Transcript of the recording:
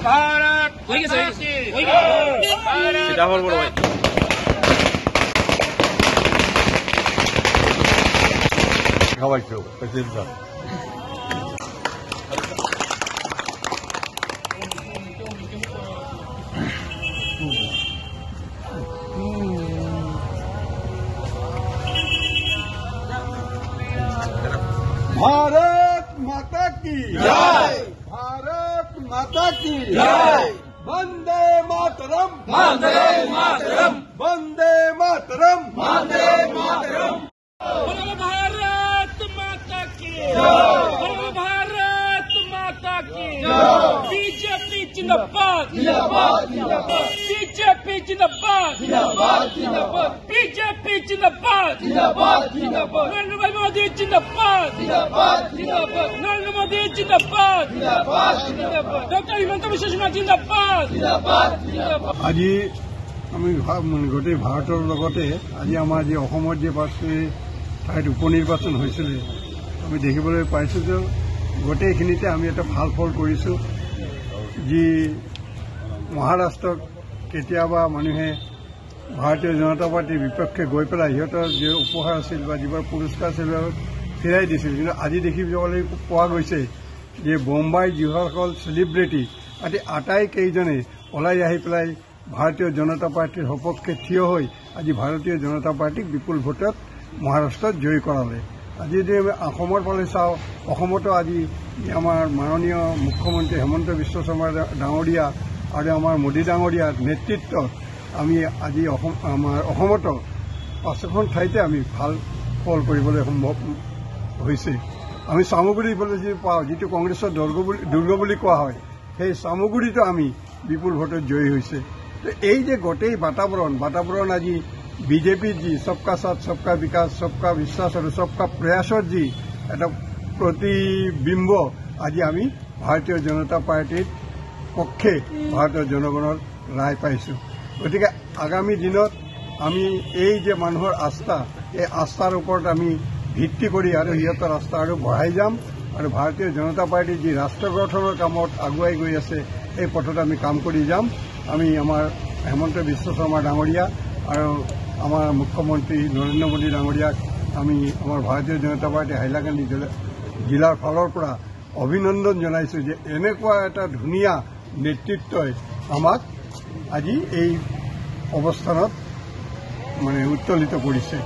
भारत सीताफल बड़ भाई খাওয়াইছো প্রেসিডেন্ট স্যার भारत माता की जय भारत माता की जय वंदे मातरम वंदे मातरम वंदे मातरम वंदे मातरम भारत माता की भारत माता की बीजेपी जिंदाबाद बीजेपी जिंदाबाद बीजेपी जिंदाबाद नरेंद्र भाई मोदी जिंदाबाद नरेंद्र मोदी जिंदाबाद डॉक्टर हिमंत बिश्व शर्मा जिंदाबाद আজি আমি গোটেই ভাৰতৰ লগতে আজি আমাৰ যে অসমৰ যে পাঁচটি ঠাইত উপনিৰ্বাচন হৈছিল আমি দেখিবলৈ পাইছোঁ যে গোটেইখিনিতে আমি এটা ভাল ফল কৰিছোঁ যি মহাৰাষ্ট্ৰক কেতিয়াবা মানুহে ভাৰতীয় জনতা পাৰ্টিৰ বিপক্ষে গৈ পেলাই সিহঁতৰ যে উপহাৰ আছিল বা যিবোৰ পুৰস্কাৰ আছিল ফিৰাই দিছিল কিন্তু আজি দেখিবলৈ পোৱা গৈছে যে বোম্বাইৰ যিসকল চেলিব্ৰিটি আদি আটাইকেইজনে ওলাই আহি পেলাই ভাৰতীয় জনতা পাৰ্টিৰ সপক্ষে থিয় হৈ আজি ভাৰতীয় জনতা পাৰ্টিক বিপুল ভোটত মহাৰাষ্ট্ৰত জয়ী কৰালে আজি যদি আমি অসমৰ ফালে চাওঁ অসমতো আজি আমাৰ মাননীয় মুখ্যমন্ত্ৰী হিমন্ত বিশ্ব শৰ্মা ডাঙৰীয়া আৰু আমাৰ মোদী ডাঙৰীয়াৰ নেতৃত্বত আমি আজি আমাৰ অসমতো পাঁচখন ঠাইতে আমি ভাল ফল কৰিবলৈ সম্ভৱ হৈছে আমি চামগুৰি বুলি যি পাওঁ যিটো কংগ্ৰেছৰ দুৰ্গ বুলি কোৱা হয় সেই চামগুৰিতো আমি বিপুল ভোটত জয়ী হৈছে এই যে গোটেই বাতাবৰণ আজি বিজেপিৰ যি সবকা সাথ সবকা বিকাশ সবকা বিশ্বাস আৰু সবকা প্ৰয়াসৰ যি এটা প্ৰতিবিম্ব আজি আমি ভাৰতীয় জনতা পাৰ্টিৰ পক্ষে ভাৰতীয় জনগণৰ ৰায় পাইছোঁ গতিকে আগামী দিনত আমি এই যে মানুহৰ আস্থা এই আস্থাৰ ওপৰত আমি ভিত্তি কৰি আৰু সিহঁতৰ আস্থা আৰু বঢ়াই যাম আৰু ভাৰতীয় জনতা পাৰ্টি যি ৰাষ্ট্ৰ গঠনৰ কামত আগুৱাই গৈ আছে এই পথত আমি কাম কৰি যাম আমি আমাৰ হিমন্ত বিশ্ব শৰ্মা ডাঙৰীয়া আৰু আমাৰ মুখ্যমন্ত্ৰী নৰেন্দ্ৰ মোদী ডাঙৰীয়াক আমি আমাৰ ভাৰতীয় জনতা পাৰ্টি হাইলাকান্দি জিলাৰ ফালৰ পৰা অভিনন্দন জনাইছোঁ যে এনেকুৱা এটা ধুনীয়া নেতৃত্বই আমাক আজি এই অৱস্থানত উত্তোলিত কৰিছে।